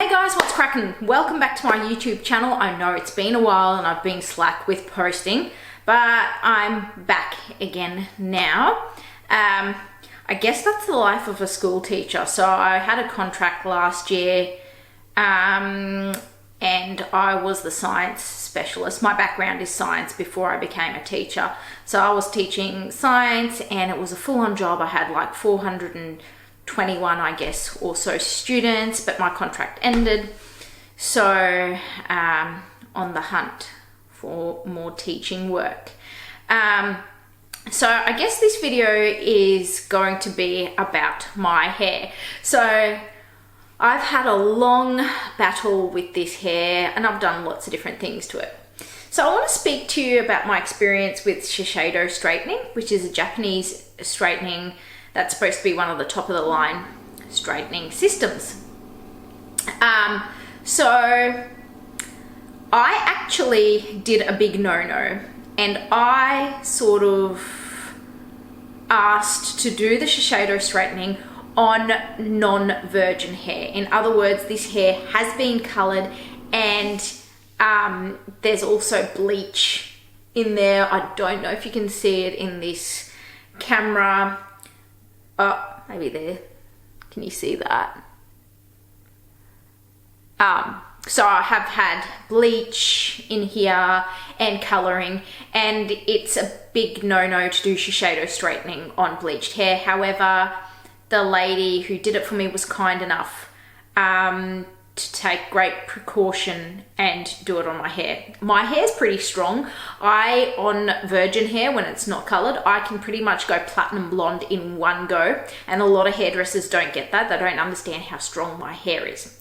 Hey guys, what's cracking? Welcome back to my YouTube channel. I know it's been a while and I've been slack with posting, but I'm back again now. I guess that's the life of a school teacher. So I had a contract last year and I was the science specialist. My background is science before I became a teacher. So I was teaching science and it was a full-on job. I had like 421, I guess, or so students, but my contract ended. So on the hunt for more teaching work. So I guess this video is going to be about my hair. So I've had a long battle with this hair and I've done lots of different things to it. So I want to speak to you about my experience with Shiseido straightening, which is a Japanese straightening that's supposed to be one of the top of the line straightening systems. So I actually did a big no-no and I sort of asked to do the Shiseido straightening on non-virgin hair. In other words, this hair has been colored and there's also bleach in there. I don't know if you can see it in this camera. Oh, maybe there. Can you see that? So I have had bleach in here and coloring, and it's a big no-no to do Shiseido straightening on bleached hair. However, the lady who did it for me was kind enough to take great precaution and do it on my hair. My hair's pretty strong. On virgin hair, when it's not colored, I can pretty much go platinum blonde in one go, and a lot of hairdressers don't get that. They don't understand how strong my hair is.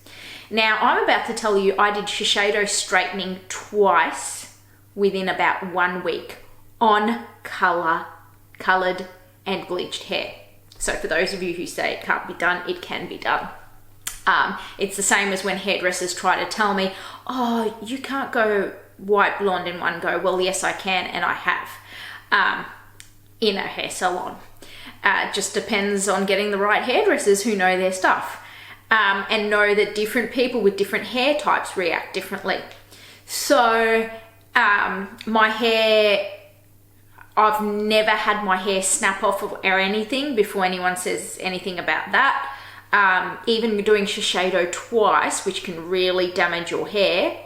Now, I'm about to tell you I did Shiseido straightening twice within about 1 week on colored and bleached hair. So for those of you who say it can't be done, it can be done. It's the same as when hairdressers try to tell me, oh, you can't go white blonde in one go. Well, yes, I can, and I have in a hair salon. It just depends on getting the right hairdressers who know their stuff and know that different people with different hair types react differently. So my hair, I've never had my hair snap off or anything before anyone says anything about that. Even doing Shiseido twice, which can really damage your hair,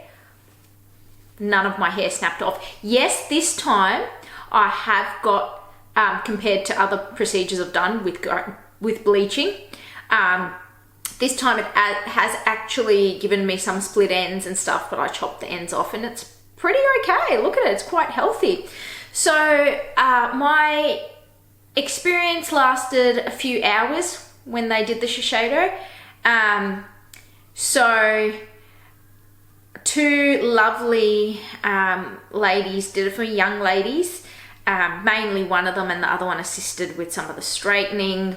none of my hair snapped off. Yes, this time I have got, compared to other procedures I've done with bleaching, this time it has actually given me some split ends and stuff, but I chopped the ends off and it's pretty okay. Look at it, it's quite healthy. So my experience lasted a few hours when they did the Shiseido. So two lovely ladies did it for me, young ladies. Mainly one of them, and the other one assisted with some of the straightening.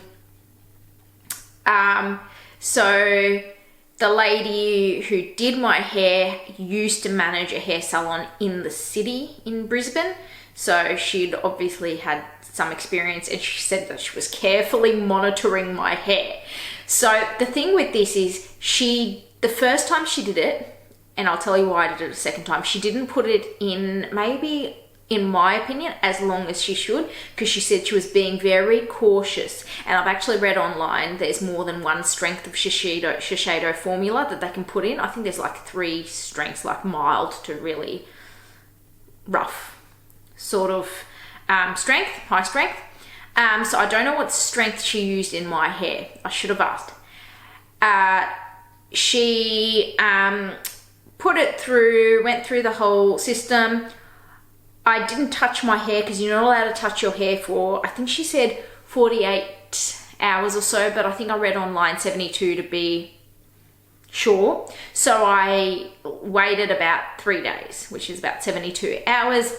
So the lady who did my hair used to manage a hair salon in the city in Brisbane. So she'd obviously had some experience, and she said that she was carefully monitoring my hair. So the thing with this is the first time she did it, and I'll tell you why I did it a second time, she didn't put it in, maybe in my opinion, as long as she should, because she said she was being very cautious. And I've actually read online there's more than one strength of Shiseido formula that they can put in. I think there's like 3 strengths, like mild to really rough sort of strength, high strength. So I don't know what strength she used in my hair. I should have asked. She put it through, went through the whole system. I didn't touch my hair because you're not allowed to touch your hair for, I think she said 48 hours or so, but I think I read online 72 to be sure. So I waited about 3 days, which is about 72 hours.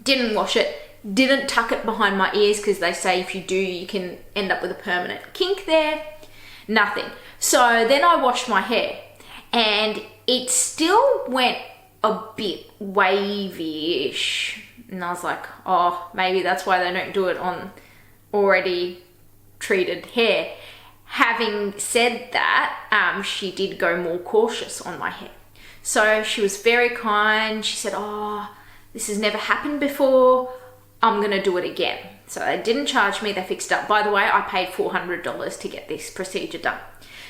Didn't wash it, didn't tuck it behind my ears because they say if you do, you can end up with a permanent kink there. Nothing. So then I washed my hair and it still went a bit wavy-ish. And I was like, oh, maybe that's why they don't do it on already treated hair. having said that, she did go more cautious on my hair. So she was very kind. She said, oh, this has never happened before. I'm going to do it again. So they didn't charge me. They fixed it up. By the way, I paid $400 to get this procedure done.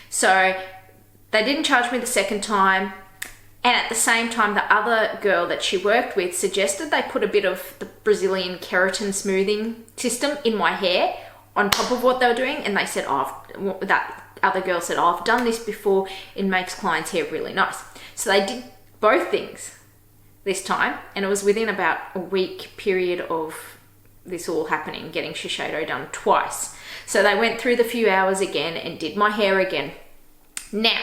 So they didn't charge me the second time. And at the same time, the other girl that she worked with suggested they put a bit of the Brazilian keratin smoothing system in my hair on top of what they were doing. And they said, oh, that other girl said, oh, I've done this before. It makes clients' hair really nice. So they did both things this time. And it was within about a week period of this all happening, getting Shiseido done twice. So they went through the few hours again and did my hair again. Now,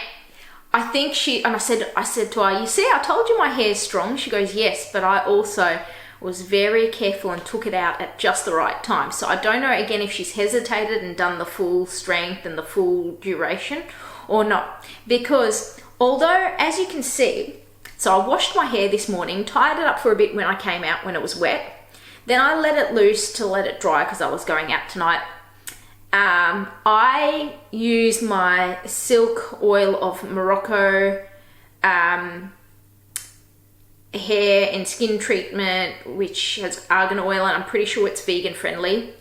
I think I said to her, you see, I told you my hair's strong. She goes, yes, but I also was very careful and took it out at just the right time. So I don't know, again, if she's hesitated and done the full strength and the full duration or not. Because although, as you can see, so I washed my hair this morning, tied it up for a bit when I came out when it was wet. Then I let it loose to let it dry because I was going out tonight. I use my silk oil of Morocco hair and skin treatment, which has argan oil, and I'm pretty sure it's vegan friendly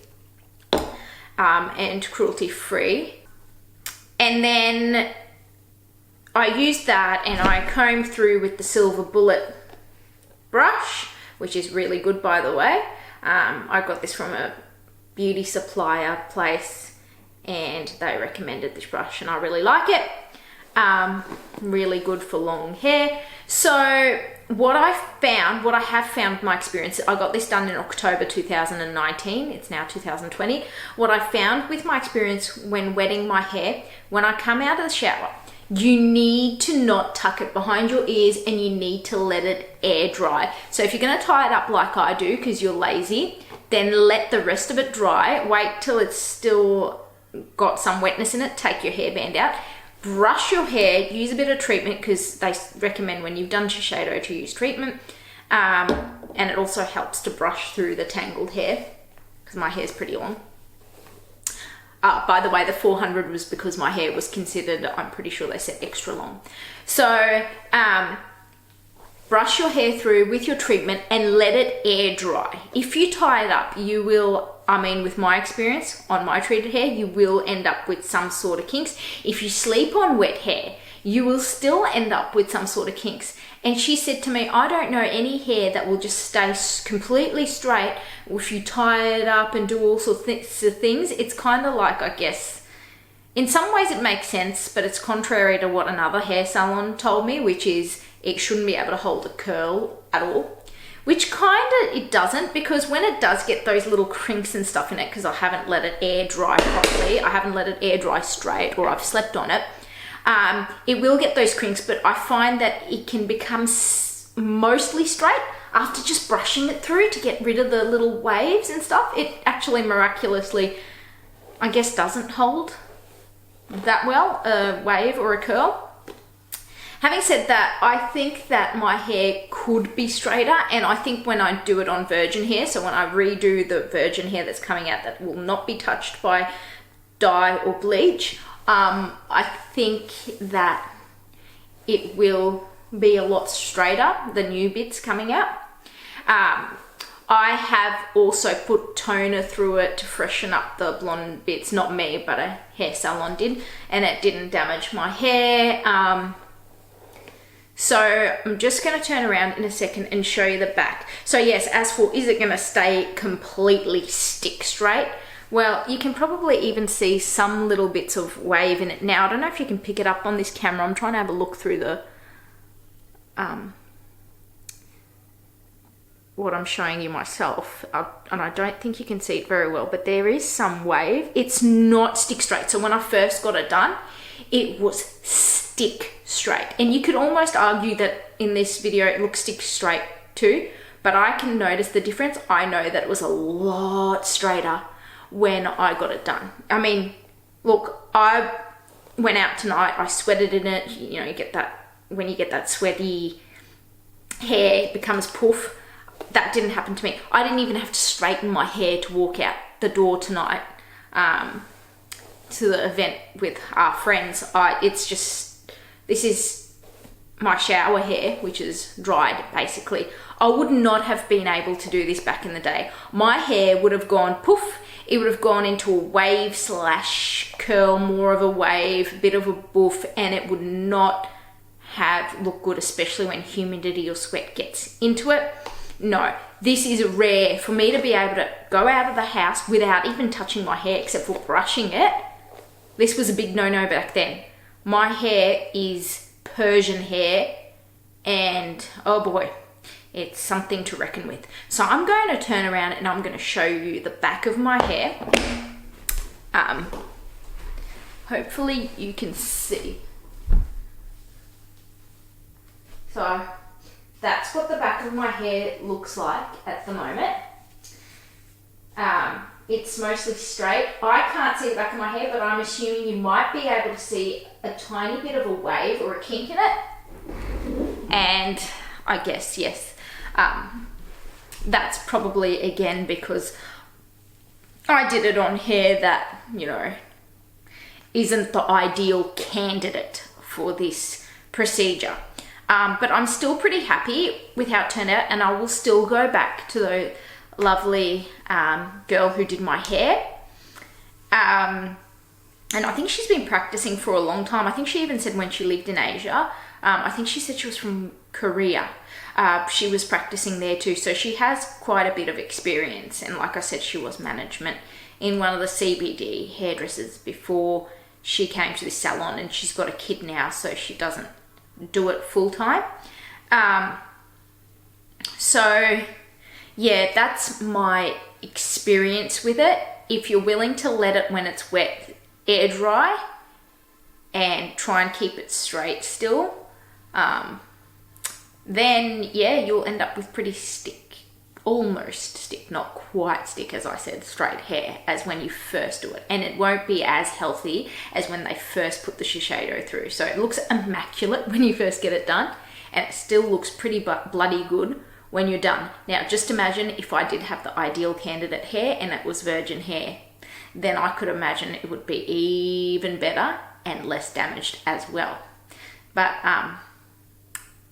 and cruelty free. And then I use that and I comb through with the silver bullet brush, which is really good, by the way. I got this from a beauty supplier place and they recommended this brush and I really like it. Really good for long hair. So what I have found with my experience, I got this done in October 2019, it's now 2020. What I found with my experience when wetting my hair, when I come out of the shower, you need to not tuck it behind your ears and you need to let it air dry. So if you're going to tie it up like I do because you're lazy, then let the rest of it dry. Wait till it's still got some wetness in it. Take your hairband out. Brush your hair. Use a bit of treatment because they recommend when you've done Shiseido to use treatment. And it also helps to brush through the tangled hair because my hair's pretty long. By the way, the 400 was because my hair was considered, I'm pretty sure they said extra long. So brush your hair through with your treatment and let it air dry. If you tie it up, you will, with my experience on my treated hair, you will end up with some sort of kinks. If you sleep on wet hair, you will still end up with some sort of kinks. And she said to me, I don't know any hair that will just stay completely straight if you tie it up and do all sorts of things. It's kind of like, I guess, in some ways it makes sense, but it's contrary to what another hair salon told me, which is it shouldn't be able to hold a curl at all. Which kind of it doesn't, because when it does get those little crinks and stuff in it, because I haven't let it air dry properly, I haven't let it air dry straight, or I've slept on it, it will get those crinks, but I find that it can become mostly straight after just brushing it through to get rid of the little waves and stuff. It actually miraculously, I guess, doesn't hold that well, a wave or a curl. Having said that, I think that my hair could be straighter, and I think when I do it on virgin hair, so when I redo the virgin hair that's coming out that will not be touched by dye or bleach, I think that it will be a lot straighter, the new bits coming out. I have also put toner through it to freshen up the blonde bits, not me, but a hair salon did, and it didn't damage my hair. So I'm just going to turn around in a second and show you the back. So yes, as for is it going to stay completely stick straight? Well, you can probably even see some little bits of wave in it now. I don't know if you can pick it up on this camera. I'm trying to have a look through the what I'm showing you myself, and I don't think you can see it very well, but there is some wave. It's not stick straight. So when I first got it done, it was stick straight, and you could almost argue that in this video it looks stick straight too, but I can notice the difference. I know that it was a lot straighter when I got it done. Look, I went out tonight, I sweated in it. You know, you get that, when you get that sweaty hair, it becomes poof. That didn't happen to me. I didn't even have to straighten my hair to walk out the door tonight. to the event with our friends, this is my shower hair, which is dried basically. I would not have been able to do this back in the day. My hair would have gone poof. It would have gone into a wave slash curl, more of a wave, a bit of a boof, and it would not have looked good, especially when humidity or sweat gets into it. No, this is rare for me to be able to go out of the house without even touching my hair except for brushing it. This was a big no-no back then. My hair is Persian hair, and oh boy, it's something to reckon with. So I'm going to turn around and I'm going to show you the back of my hair. Hopefully you can see. So that's what the back of my hair looks like at the moment. It's mostly straight. I can't see the back of my hair, but I'm assuming you might be able to see a tiny bit of a wave or a kink in it. And I guess, yes, that's probably, again, because I did it on hair that, you know, isn't the ideal candidate for this procedure. But I'm still pretty happy with how it turned out, and I will still go back to the lovely girl who did my hair. And I think she's been practicing for a long time. I think she even said when she lived in Asia, I think she said she was from Korea. She was practicing there too, so she has quite a bit of experience. And like I said, she was management in one of the CBD hairdressers before she came to this salon, and she's got a kid now, so she doesn't do it full time. So yeah, that's my experience with it. If you're willing to let it, when it's wet, air dry and try and keep it straight still, then yeah, you'll end up with pretty stick, almost stick, not quite stick, as I said, straight hair as when you first do it. And it won't be as healthy as when they first put the Shiseido through. So it looks immaculate when you first get it done, and it still looks pretty bloody good when you're done. Now, just imagine if I did have the ideal candidate hair and it was virgin hair, then I could imagine it would be even better and less damaged as well. But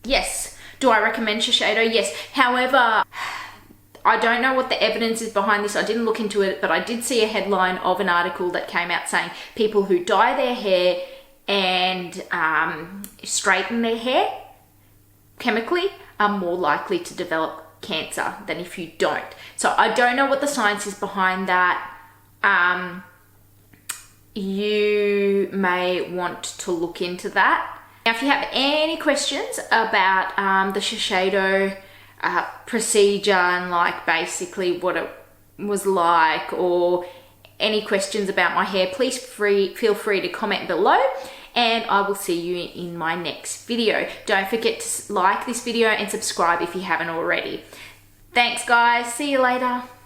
yes, do I recommend Shiseido? Yes. However, I don't know what the evidence is behind this. I didn't look into it, but I did see a headline of an article that came out saying people who dye their hair and straighten their hair chemically are more likely to develop cancer than if you don't. So I don't know what the science is behind that. You may want to look into that. Now, if you have any questions about the Shiseido procedure and like basically what it was like, or any questions about my hair, please feel free to comment below, and I will see you in my next video. Don't forget to like this video and subscribe if you haven't already. Thanks guys, see you later.